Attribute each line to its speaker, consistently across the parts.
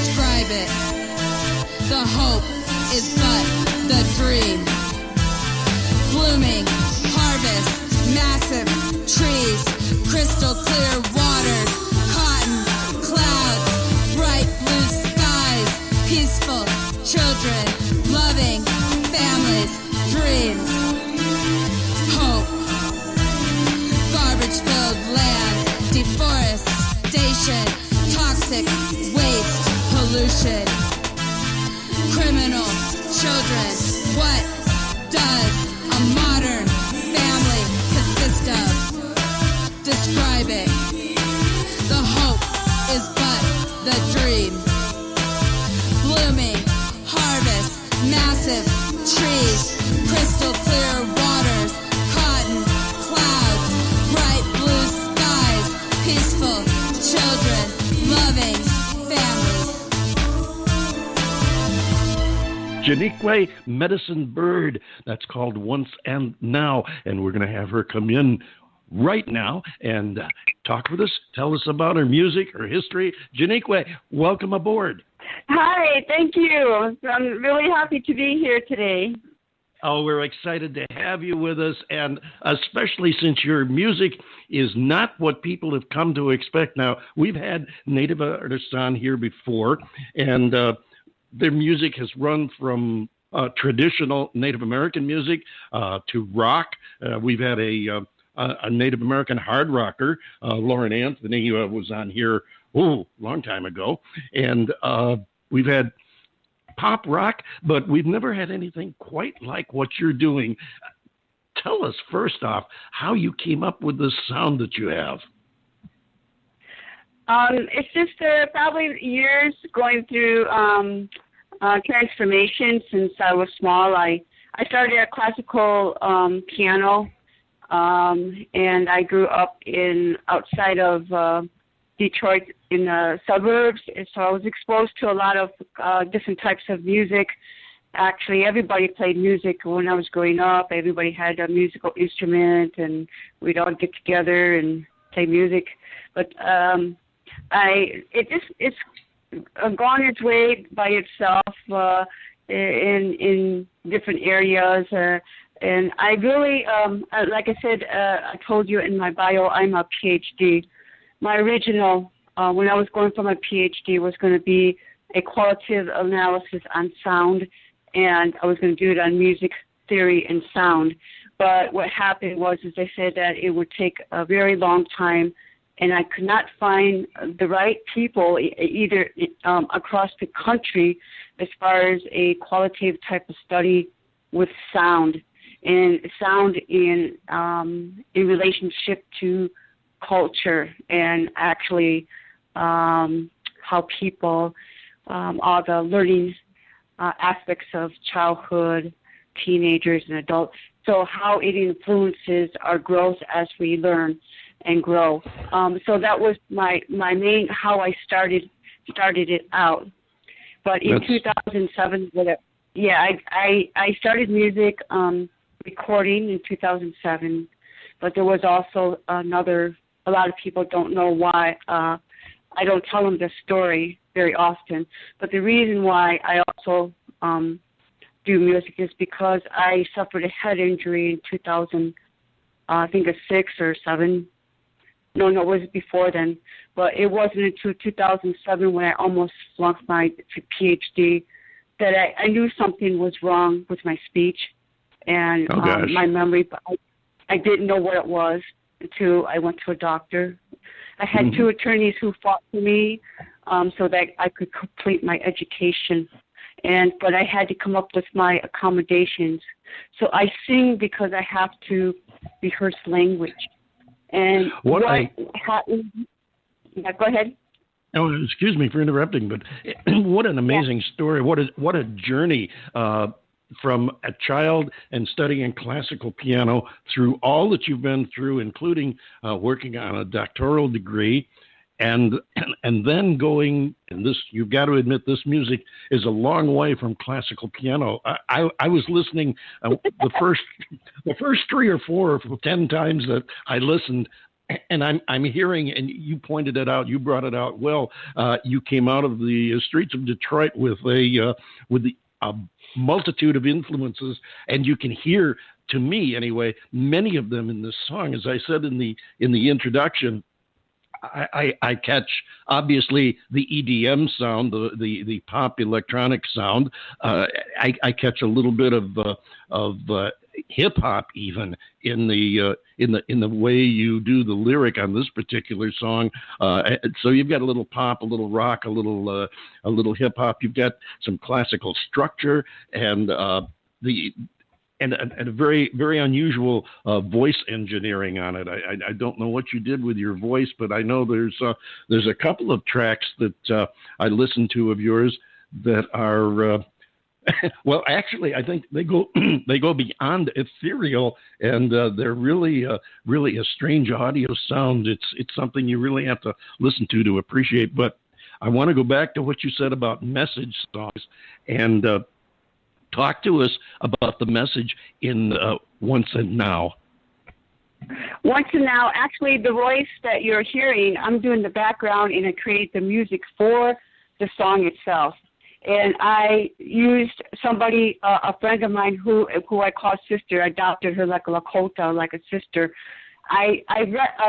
Speaker 1: describe it. The hope is but the dream. Blooming harvest, massive trees, crystal clear waters, cotton clouds, bright blue skies, peaceful children, loving families, dreams. Hope. Garbage-filled lands, deforestation, toxic waste, pollution. Criminal children. What does a modern family consist of? Describe it. The hope is but the dream. Blooming harvest, massive trees, crystal clear waters, cotton clouds, bright blue skies, peaceful children, loving families.
Speaker 2: Jiiniikwe Medicine Bird. That's called Once and Now. And we're going to have her come in right now and talk with us, tell us about her music, her history. Jiiniikwe, welcome aboard.
Speaker 3: Hi, thank you. I'm really happy to be here today.
Speaker 2: Oh, we're excited to have you with us, and especially since your music is not what people have come to expect. Now, we've had Native artists on here before, and their music has run from traditional Native American music to rock. We've had a Native American hard rocker, Lauren Anthony, who was on here a long time ago. And we've had pop rock, but we've never had anything quite like what you're doing. Tell us, first off, how you came up with the sound that you have.
Speaker 3: It's just probably years going through transformation since I was small. I started at classical piano, and I grew up outside of Detroit in the suburbs, and so I was exposed to a lot of different types of music. Actually, everybody played music when I was growing up. Everybody had a musical instrument, and we'd all get together and play music. But it's gone its way by itself in different areas. And I really, like I said, I told you in my bio, I'm a PhD. My original, when I was going for my PhD, was going to be a qualitative analysis on sound, and I was going to do it on music theory and sound. But what happened was, as I said, that it would take a very long time, and I could not find the right people either across the country as far as a qualitative type of study with sound, and sound in relationship to culture, and actually how people, all the learning aspects of childhood, teenagers, and adults, so how it influences our growth as we learn and grow. So that was my main, how I started it out. But in 2007, I started music recording in 2007, but there was also a lot of people don't know why I don't tell them this story very often, but the reason why I also do music is because I suffered a head injury in 2000, I think it's 6 or 7. No, it was before then, but it wasn't until 2007 when I almost flunked my PhD that I knew something was wrong with my speech and my memory, but I didn't know what it was until I went to a doctor. I had 2 attorneys who fought for me so that I could complete my education, but I had to come up with my accommodations. So I sing because I have to rehearse language. And go ahead.
Speaker 2: Oh, excuse me for interrupting, but what an amazing story. What a journey from a child and studying classical piano through all that you've been through, including working on a doctoral degree, and then going, and this, you've got to admit, this music is a long way from classical piano. I was listening the first 3 or 4 or 10 times that I listened, And I'm hearing, and you pointed it out, you brought it out well. You came out of the streets of Detroit with a multitude of influences, and you can hear, to me anyway, many of them in this song. As I said in the introduction, I catch obviously the EDM sound, the pop electronic sound. I catch a little bit of hip hop even in the way you do the lyric on this particular song. So you've got a little pop, a little rock, a little hip hop. You've got some classical structure and a very, very unusual voice engineering on it. I don't know what you did with your voice, but I know there's a couple of tracks that I listened to of yours that are well, actually, I think they go beyond ethereal, and they're really a strange audio sound. It's something you really have to listen to appreciate. But I want to go back to what you said about message songs and talk to us about the message in Once and Now.
Speaker 3: Once and Now, actually, the voice that you're hearing, I'm doing the background and I create the music for the song itself. And I used somebody, a friend of mine who I call sister. I adopted her like a Lakota, like a sister. I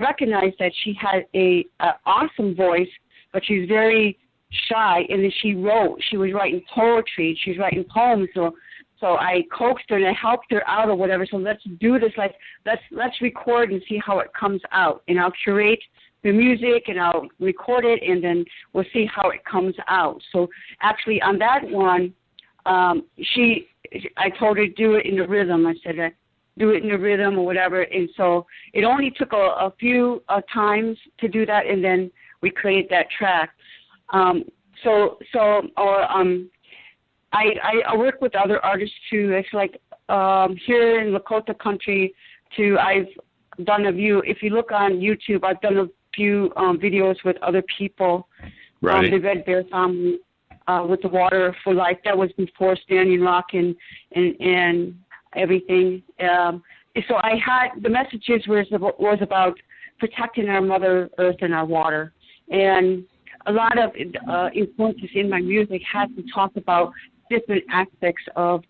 Speaker 3: recognized that she had a awesome voice, but she's very shy. And then she was writing poetry. She was writing poems. So I coaxed her and I helped her out or whatever. So let's do this. Like let's record and see how it comes out. And I'll curate the music and I'll record it and then we'll see how it comes out. So actually on that one, I told her to do it in the rhythm. I said, do it in the rhythm or whatever. And so it only took a few times to do that, and then we created that track. I work with other artists too. It's like here in Lakota country too. I've done if you look on YouTube, I've done a few videos with other people.
Speaker 2: Right.
Speaker 3: The Red Bear family with the Water for Life. That was before Standing Rock and everything. So I had the messages was about protecting our Mother Earth and our water, and a lot of influences in my music had to talk about different aspects of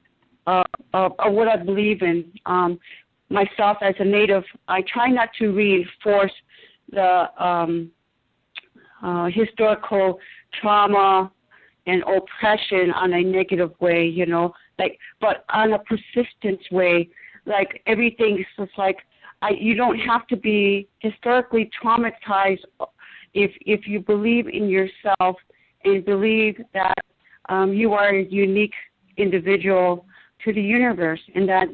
Speaker 3: what I believe in. Myself as a Native, I try not to reinforce the historical trauma and oppression on a negative way, but on a persistent way. Like everything is just like you don't have to be historically traumatized if you believe in yourself and believe that you are a unique individual to the universe, and that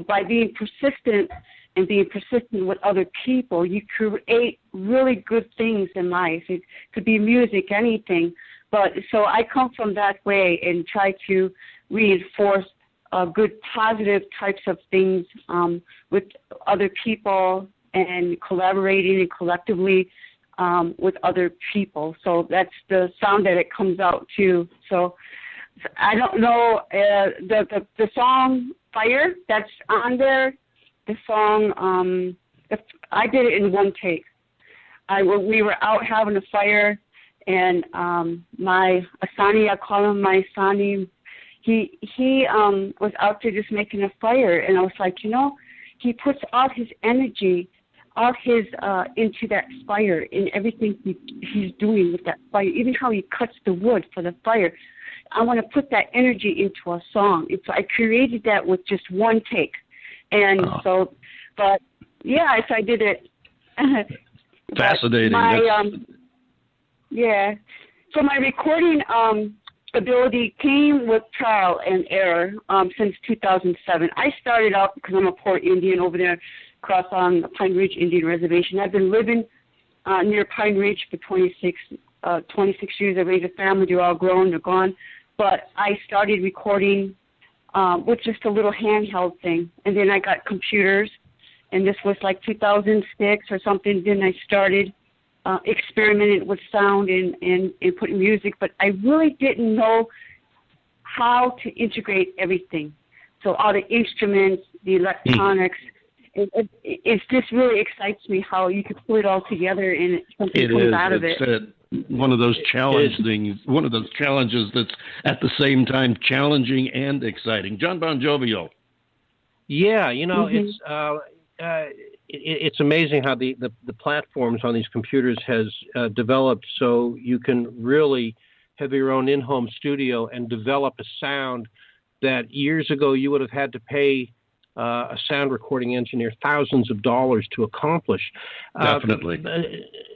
Speaker 3: by being persistent and being persistent with other people, you create really good things in life. It could be music, anything. But so I come from that way and try to reinforce good, positive types of things with other people and collaborating and collectively with other people. So that's the sound that it comes out to. So I don't know, the song Fire that's on there, the song, I did it in one take. We were out having a fire, and my Asani, I call him my Asani, he was out there just making a fire, and I was like, he puts all his energy, all his into that fire, in everything he's doing with that fire, even how he cuts the wood for the fire. I want to put that energy into a song. And so I created that with just one take. And so, but yeah, so I did it.
Speaker 2: Fascinating.
Speaker 3: Yeah. So my recording ability came with trial and error since 2007. I started out because I'm a poor Indian over there across on the Pine Ridge Indian Reservation. I've been living near Pine Ridge for 26 years. I raised a family. They're all grown. They're gone. But I started recording with just a little handheld thing. And then I got computers, and this was like 2006 or something. Then I started experimenting with sound and putting music. But I really didn't know how to integrate everything. So all the instruments, the electronics, It's just really excites me how you could put it all together and something comes out of it.
Speaker 2: One of those one of those challenges that's at the same time challenging and exciting. John Bon Jovial.
Speaker 4: Yeah, it's amazing how the platforms on these computers has developed so you can really have your own in-home studio and develop a sound that years ago you would have had to pay a sound recording engineer thousands of dollars to accomplish.
Speaker 2: Definitely.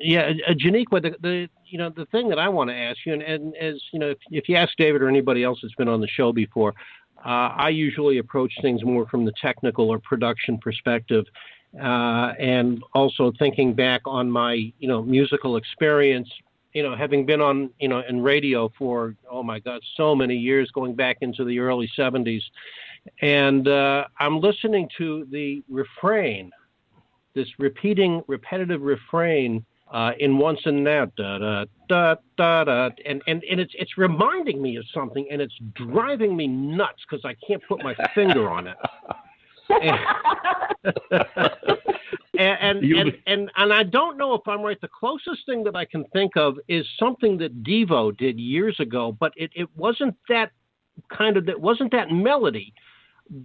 Speaker 4: Jiiniikwe, the thing that I want to ask you, and as you know, if you ask David or anybody else that's been on the show before, I usually approach things more from the technical or production perspective, and also thinking back on my musical experience. Having been on in radio for so many years, going back into the early 70s. And I'm listening to the refrain, this repetitive refrain in once and now, da da da da da, and it's reminding me of something, and it's driving me nuts because I can't put my finger on it. And I don't know if I'm right. The closest thing that I can think of is something that Devo did years ago, but it wasn't that wasn't that melody.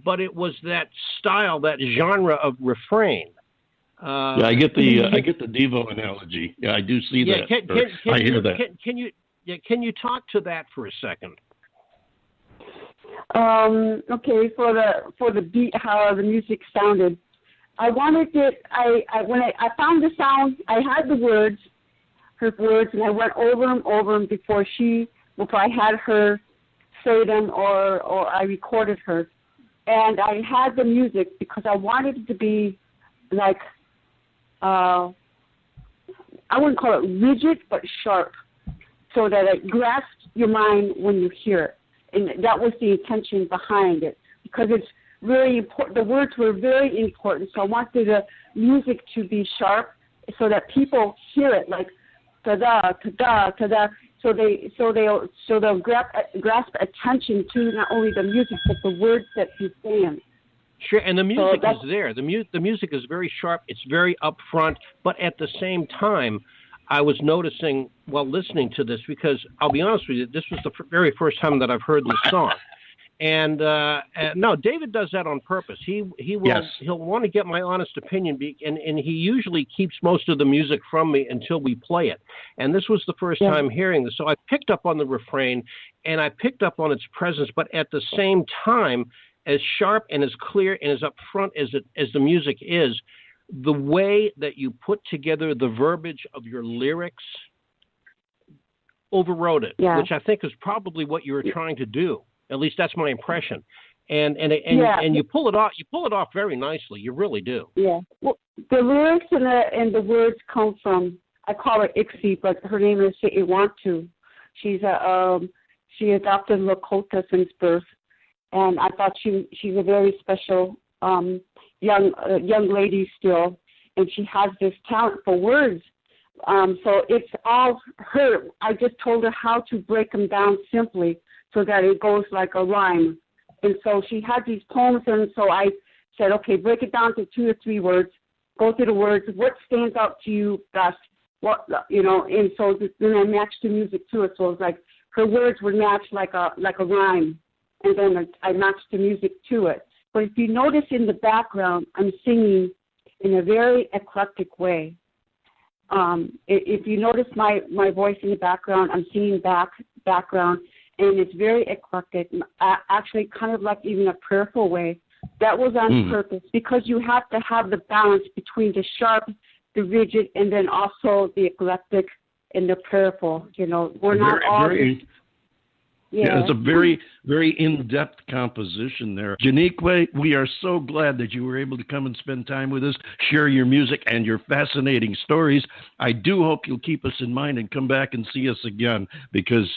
Speaker 4: But it was that style, that genre of refrain.
Speaker 2: I get the Devo analogy. Yeah, I do see that. I hear that.
Speaker 4: Can you talk to that for a second?
Speaker 3: Okay, for the beat, how the music sounded, I wanted it. When I found the sound, I had her words, and I went over them before I had her say them or I recorded her. And I had the music because I wanted it to be like, I wouldn't call it rigid, but sharp, so that it grasps your mind when you hear it. And that was the intention behind it, because it's really important. The words were very important, so I wanted the music to be sharp so that people hear it, like ta-da, ta-da, ta-da. So they'll grasp attention to not only the music but the words that he's saying.
Speaker 4: Sure, and the music is there. The music is very sharp. It's very upfront, but at the same time, I was noticing while listening to this, because I'll be honest with you, this was the very first time that I've heard this song. And no, David does that on purpose. He'll want to get my honest opinion, and he usually keeps most of the music from me until we play it. And this was the first time hearing this, so I picked up on the refrain, and I picked up on its presence. But at the same time, as sharp and as clear and as upfront as the music is, the way that you put together the verbiage of your lyrics overrode it, which I think is probably what you were trying to do. At least that's my impression, and you pull it off. You pull it off very nicely. You really do. Yeah.
Speaker 3: Well, the lyrics and the words come from, I call her Ixie, but her name is Jiiniikwe. She's she adopted Lakota since birth, and I thought she's a very special young lady still, and she has this talent for words. So it's all her. I just told her how to break them down simply, so that it goes like a rhyme. And so she had these poems, and so I said, okay, break it down to 2 or 3 words, go through the words, what stands out to you best, and so then I matched the music to it, so it was like her words would match like a rhyme, and then I matched the music to it. But if you notice in the background, I'm singing in a very eclectic way. If you notice my voice in the background, I'm singing background, and it's very eclectic, actually kind of like even a prayerful way. That was on purpose, because you have to have the balance between the sharp, the rigid, and then also the eclectic and the prayerful. We're not all...
Speaker 2: Yeah, it's a very, very in-depth composition there. Jiiniikwe, we are so glad that you were able to come and spend time with us, share your music and your fascinating stories. I do hope you'll keep us in mind and come back and see us again, because